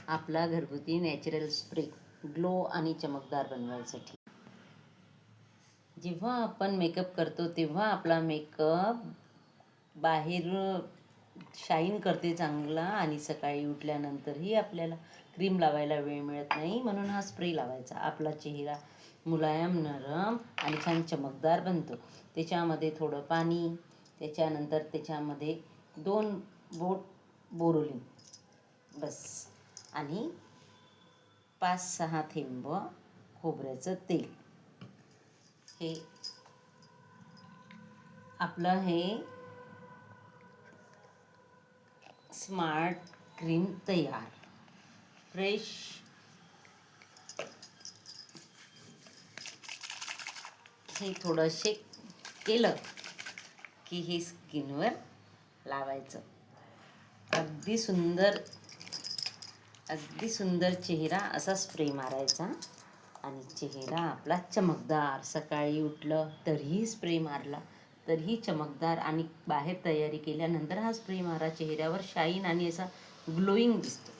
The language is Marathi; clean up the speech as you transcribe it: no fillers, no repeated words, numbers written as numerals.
आपला घरगुती नॅचरल स्प्रे ग्लो आणि चमकदार बनवायसाठी. जेव्हा आपण मेकअप करतो तेव्हा आपला मेकअप बाहेर शाईन करते चांगला आणि सकाळी उठल्यानंतरही आपल्याला क्रीम लावायला वेळ मिळत नाही, म्हणून हा स्प्रे लावायचा. आपला चेहरा मुलायम, नरम आणि छान चमकदार बनतो. त्याच्यामध्ये थोडं पाणी, त्याच्यानंतर त्याच्यामध्ये 2 बोट बोरोलीन बस, आणि 5-6 थेंब खोबऱ्याचं तेल. हे आपलं हे स्मार्ट क्रीम तयार. फ्रेश हे थोडं शेक केलं की हे स्किनवर लावायचं. अगदी सुंदर चेहरा असा स्प्रे मारायचा आणि चेहरा आपला चमकदार. सकाळी उठलं तरीही स्प्रे मारला तरीही चमकदार, आणि बाहेर तयारी केल्यानंतर हा स्प्रे मारा. चेहऱ्यावर शाईन आणि असा ग्लोईंग दिसतो.